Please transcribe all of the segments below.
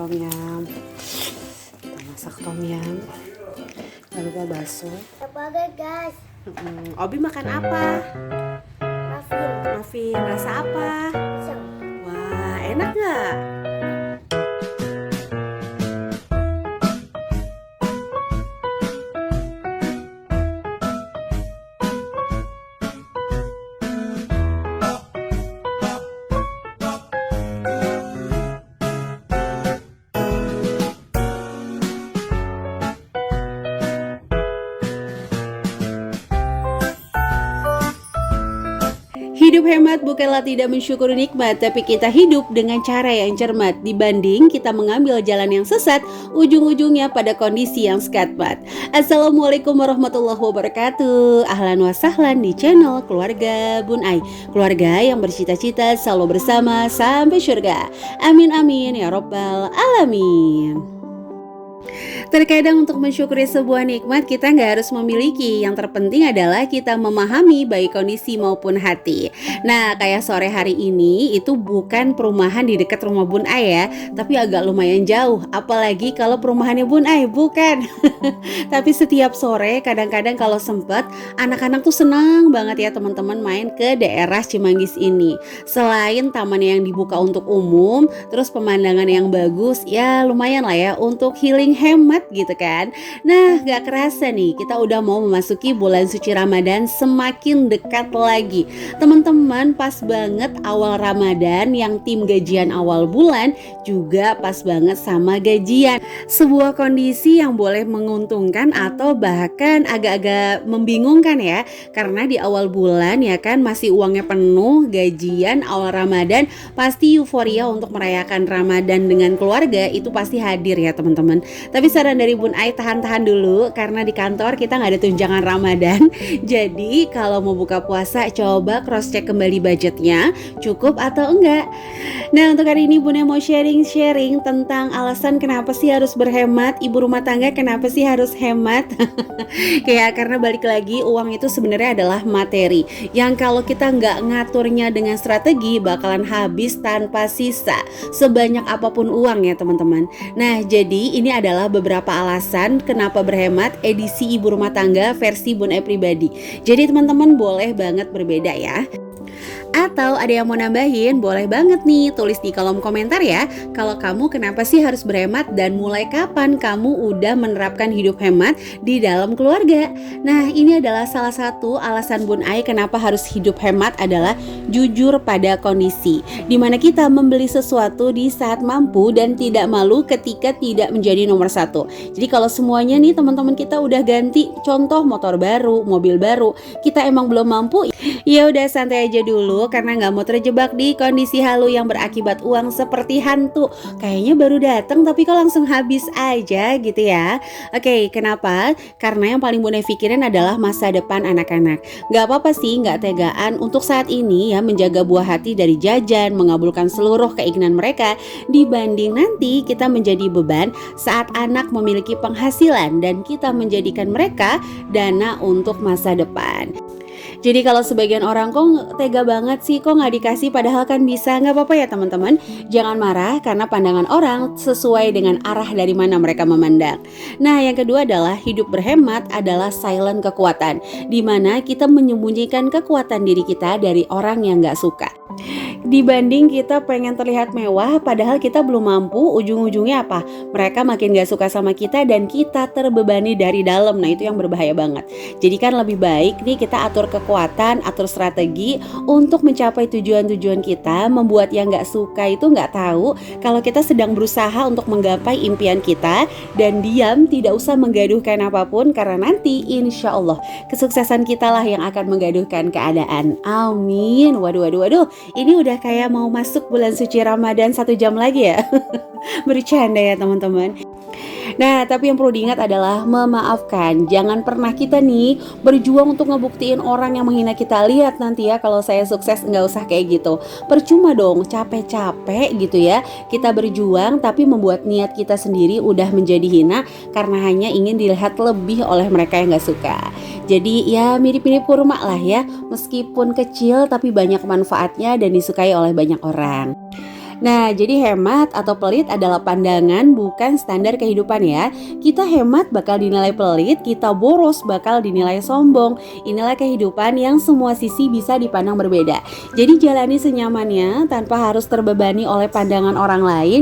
tom yum. Kita masak tom yum. Jangan lupa bakso. Apa guys? Obi makan apa? Muffin. Muffin rasa apa? Pisang. Wah, enak nggak? Hidup hemat bukanlah tidak mensyukuri nikmat, tapi kita hidup dengan cara yang cermat dibanding kita mengambil jalan yang sesat, ujung-ujungnya pada kondisi yang skatmat. Assalamualaikum warahmatullahi wabarakatuh. Ahlan wa sahlan di channel Keluarga Bun Ai. Keluarga yang bercita-cita selalu bersama sampai surga. Amin amin ya robbal alamin. Terkadang untuk mensyukuri sebuah nikmat kita nggak harus memiliki. Yang terpenting adalah kita memahami baik kondisi maupun hati. Nah, kayak sore hari ini itu bukan perumahan di dekat rumah Bun Ai ya, tapi agak lumayan jauh. Apalagi kalau perumahannya Bun Ai, bukan. Tapi setiap sore kadang-kadang kalau sempat, anak-anak tuh senang banget ya teman-teman main ke daerah Cimanggis ini. Selain taman yang dibuka untuk umum, terus pemandangan yang bagus, ya lumayan lah ya untuk healing hemat gitu kan. Nah, gak kerasa nih kita udah mau memasuki bulan suci Ramadan, semakin dekat lagi. Teman-teman, pas banget awal Ramadan yang tim gajian awal bulan juga pas banget sama gajian. Sebuah kondisi yang boleh menguntungkan atau bahkan agak-agak membingungkan ya, karena di awal bulan ya kan masih uangnya penuh, gajian awal Ramadan, pasti euforia untuk merayakan Ramadan dengan keluarga itu pasti hadir ya teman-teman. Tapi saran dari Bun Ai, tahan-tahan dulu karena di kantor kita nggak ada tunjangan Ramadan. Jadi kalau mau buka puasa coba cross check kembali budgetnya cukup atau enggak. Nah, untuk hari ini Bun Ai mau sharing tentang alasan kenapa sih harus berhemat. Ibu rumah tangga kenapa sih harus hemat? Kayak karena balik lagi uang itu sebenarnya adalah materi yang kalau kita nggak ngaturnya dengan strategi bakalan habis tanpa sisa sebanyak apapun uang ya teman-teman. Nah, jadi ini adalah beberapa alasan kenapa berhemat edisi ibu rumah tangga versi Bun Ai pribadi. Jadi teman-teman boleh banget berbeda ya. Atau ada yang mau nambahin, boleh banget nih tulis di kolom komentar ya. Kalau kamu kenapa sih harus berhemat dan mulai kapan kamu udah menerapkan hidup hemat di dalam keluarga. Nah, ini adalah salah satu alasan Bun Ai kenapa harus hidup hemat adalah jujur pada kondisi. Dimana kita membeli sesuatu di saat mampu dan tidak malu ketika tidak menjadi nomor satu. Jadi kalau semuanya nih teman-teman kita udah ganti, contoh motor baru, mobil baru, kita emang belum mampu, ya udah santai aja dulu karena nggak mau terjebak di kondisi halu yang berakibat uang seperti hantu. Kayaknya baru datang tapi kok langsung habis aja gitu ya. Oke, kenapa? Karena yang paling Bun Ai pikirin adalah masa depan anak-anak. Nggak apa-apa sih nggak tegaan untuk saat ini ya menjaga buah hati dari jajan, mengabulkan seluruh keinginan mereka dibanding nanti kita menjadi beban saat anak memiliki penghasilan dan kita menjadikan mereka dana untuk masa depan. Jadi kalau sebagian orang kok tega banget sih, kok nggak dikasih padahal kan bisa, nggak apa-apa ya teman-teman. Jangan marah karena pandangan orang sesuai dengan arah dari mana mereka memandang. Nah, yang kedua adalah hidup berhemat adalah silent kekuatan, dimana kita menyembunyikan kekuatan diri kita dari orang yang nggak suka. Dibanding kita pengen terlihat mewah padahal kita belum mampu, ujung-ujungnya apa? Mereka makin gak suka sama kita dan kita terbebani dari dalam. Nah, itu yang berbahaya banget. Jadi kan lebih baik nih kita atur kekuatan, atur strategi untuk mencapai tujuan-tujuan kita. Membuat yang gak suka itu gak tahu kalau kita sedang berusaha untuk menggapai impian kita. Dan diam, tidak usah menggaduhkan apapun karena nanti insya Allah kesuksesan kita lah yang akan menggaduhkan keadaan. Amin. Waduh. Ini udah kayak mau masuk bulan suci Ramadan 1 jam lagi ya. Bercanda ya teman-teman. Nah, tapi yang perlu diingat adalah memaafkan. Jangan pernah kita nih berjuang untuk ngebuktiin orang yang menghina kita. Lihat nanti ya kalau saya sukses, nggak usah kayak gitu. Percuma dong, capek-capek gitu ya. Kita berjuang tapi membuat niat kita sendiri udah menjadi hina karena hanya ingin dilihat lebih oleh mereka yang nggak suka. Jadi ya mirip-mirip kurma lah ya. Meskipun kecil tapi banyak manfaatnya dan disukai oleh banyak orang. Nah, jadi hemat atau pelit adalah pandangan bukan standar kehidupan ya. Kita hemat bakal dinilai pelit, kita boros bakal dinilai sombong. Inilah kehidupan yang semua sisi bisa dipandang berbeda. Jadi jalani senyamannya tanpa harus terbebani oleh pandangan orang lain.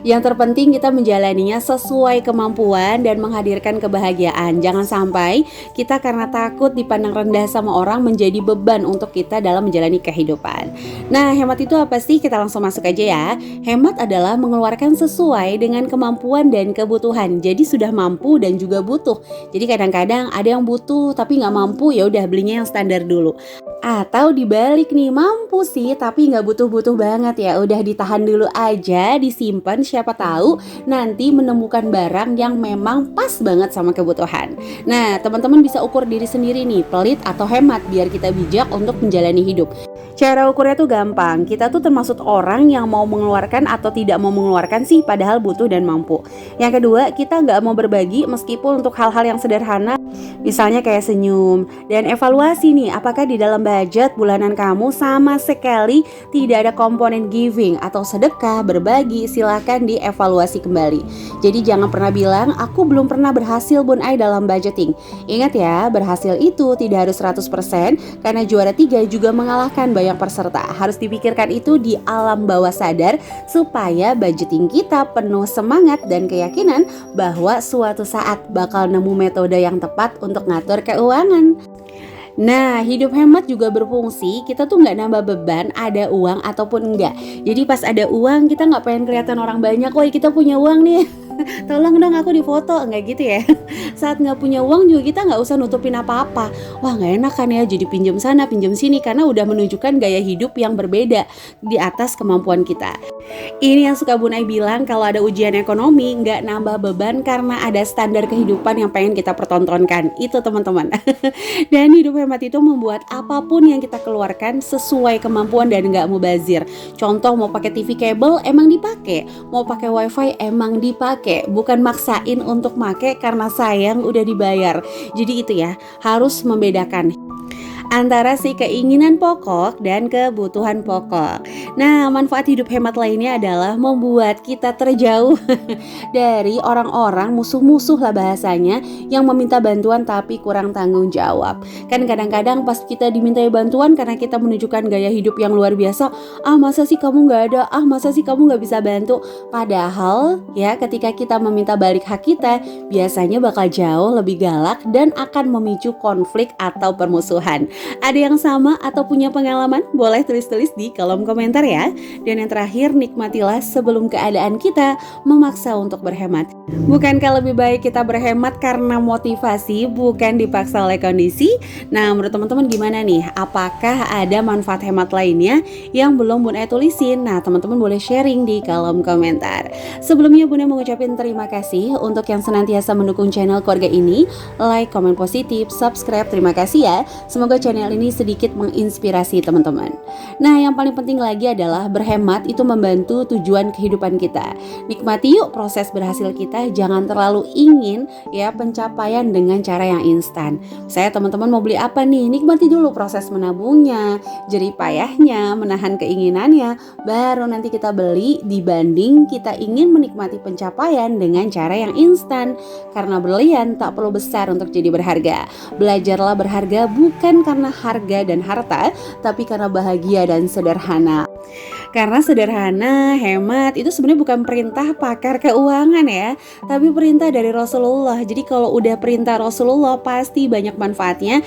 Yang terpenting kita menjalaninya sesuai kemampuan dan menghadirkan kebahagiaan. Jangan sampai kita karena takut dipandang rendah sama orang menjadi beban untuk kita dalam menjalani kehidupan. Nah, hemat itu apa sih? Kita langsung masuk aja ya. Hemat adalah mengeluarkan sesuai dengan kemampuan dan kebutuhan. Jadi sudah mampu dan juga butuh. Jadi kadang-kadang ada yang butuh tapi nggak mampu, ya udah belinya yang standar dulu. Atau dibalik nih, mampu sih tapi nggak butuh-butuh banget, ya udah ditahan dulu aja, disimpan, siapa tahu nanti menemukan barang yang memang pas banget sama kebutuhan. Nah, teman-teman bisa ukur diri sendiri nih, pelit atau hemat, biar kita bijak untuk menjalani hidup. Cara ukurnya tuh gampang. Kita tuh termasuk orang yang mau mengeluarkan atau tidak mau mengeluarkan sih, padahal butuh dan mampu. Yang kedua, kita nggak mau berbagi meskipun untuk hal-hal yang sederhana, misalnya kayak senyum. Dan evaluasi nih, apakah di dalam budget bulanan kamu sama sekali tidak ada komponen giving atau sedekah, berbagi. Silahkan dievaluasi kembali. Jadi jangan pernah bilang, aku belum pernah berhasil Bun Ai dalam budgeting. Ingat ya, berhasil itu tidak harus 100%, karena juara 3 juga mengalahkan banyak peserta. Harus dipikirkan itu di alam bawah sadar supaya budgeting kita penuh semangat dan keyakinan bahwa suatu saat bakal nemu metode yang tepat untuk ngatur keuangan. Nah, hidup hemat juga berfungsi, kita tuh nggak nambah beban ada uang ataupun enggak. Jadi pas ada uang kita nggak pengen kelihatan orang banyak, woi kita punya uang nih, tolong dong aku difoto, nggak gitu ya. Saat nggak punya uang juga kita nggak usah nutupin apa-apa. Wah, nggak enak kan ya jadi pinjam sana pinjam sini, karena udah menunjukkan gaya hidup yang berbeda di atas kemampuan kita. Ini yang suka Bun Ai bilang, kalau ada ujian ekonomi nggak nambah beban karena ada standar kehidupan yang pengen kita pertontonkan. Itu teman-teman. Dan hidup hemat itu membuat apapun yang kita keluarkan sesuai kemampuan dan nggak mubazir. Contoh, mau pakai TV kabel emang dipakai, mau pakai wifi emang dipakai, bukan maksain untuk make karena sayang udah dibayar. Jadi itu ya, harus membedakan antara si keinginan pokok dan kebutuhan pokok. Nah, manfaat hidup hemat lainnya adalah membuat kita terjauh dari orang-orang musuh-musuh lah bahasanya, yang meminta bantuan tapi kurang tanggung jawab. Kan kadang-kadang pas kita dimintai bantuan karena kita menunjukkan gaya hidup yang luar biasa, masa sih kamu gak ada, masa sih kamu gak bisa bantu. Padahal ya, ketika kita meminta balik hak kita, biasanya bakal jauh lebih galak dan akan memicu konflik atau permusuhan. Ada yang sama atau punya pengalaman? Boleh tulis-tulis di kolom komentar ya. Dan yang terakhir, nikmatilah sebelum keadaan kita memaksa untuk berhemat. Bukankah lebih baik kita berhemat karena motivasi, bukan dipaksa oleh kondisi? Nah, menurut teman-teman gimana nih? Apakah ada manfaat hemat lainnya yang belum Bun Ai tulisin? Nah, teman-teman boleh sharing di kolom komentar. Sebelumnya Bun Ai mengucapkan terima kasih untuk yang senantiasa mendukung channel keluarga ini. Like, komen positif, subscribe, terima kasih ya. Semoga channel ini sedikit menginspirasi teman-teman. Nah, yang paling penting lagi adalah berhemat itu membantu tujuan kehidupan kita. Nikmati yuk proses berhasil kita, jangan terlalu ingin ya pencapaian dengan cara yang instan. Saya teman-teman mau beli apa nih? Nikmati dulu proses menabungnya, jerih payahnya, menahan keinginannya, baru nanti kita beli, dibanding kita ingin menikmati pencapaian dengan cara yang instan. Karena berlian tak perlu besar untuk jadi berharga. Belajarlah berharga bukan karena harga dan harta, tapi karena bahagia dan sederhana. Karena sederhana, hemat itu sebenarnya bukan perintah pakar keuangan ya, tapi perintah dari Rasulullah. Jadi kalau udah perintah Rasulullah pasti banyak manfaatnya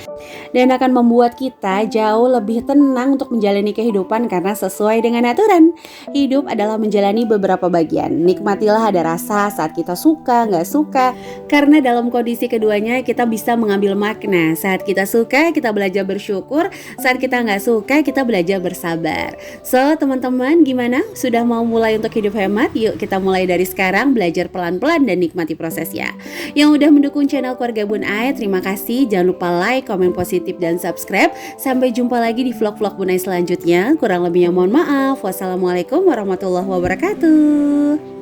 dan akan membuat kita jauh lebih tenang untuk menjalani kehidupan karena sesuai dengan aturan. Hidup adalah menjalani beberapa bagian. Nikmatilah ada rasa saat kita suka, nggak suka, karena dalam kondisi keduanya kita bisa mengambil makna. Saat kita suka, kita belajar bersyukur. Saat kita nggak suka, kita belajar bersabar. So, teman-teman gimana? Sudah mau mulai untuk hidup hemat? Yuk kita mulai dari sekarang, belajar pelan-pelan dan nikmati prosesnya. Yang udah mendukung channel keluarga Bun Ai, terima kasih. Jangan lupa like, komen positif, dan subscribe. Sampai jumpa lagi di vlog-vlog Bun Ai selanjutnya. Kurang lebihnya mohon maaf. Wassalamualaikum warahmatullahi wabarakatuh.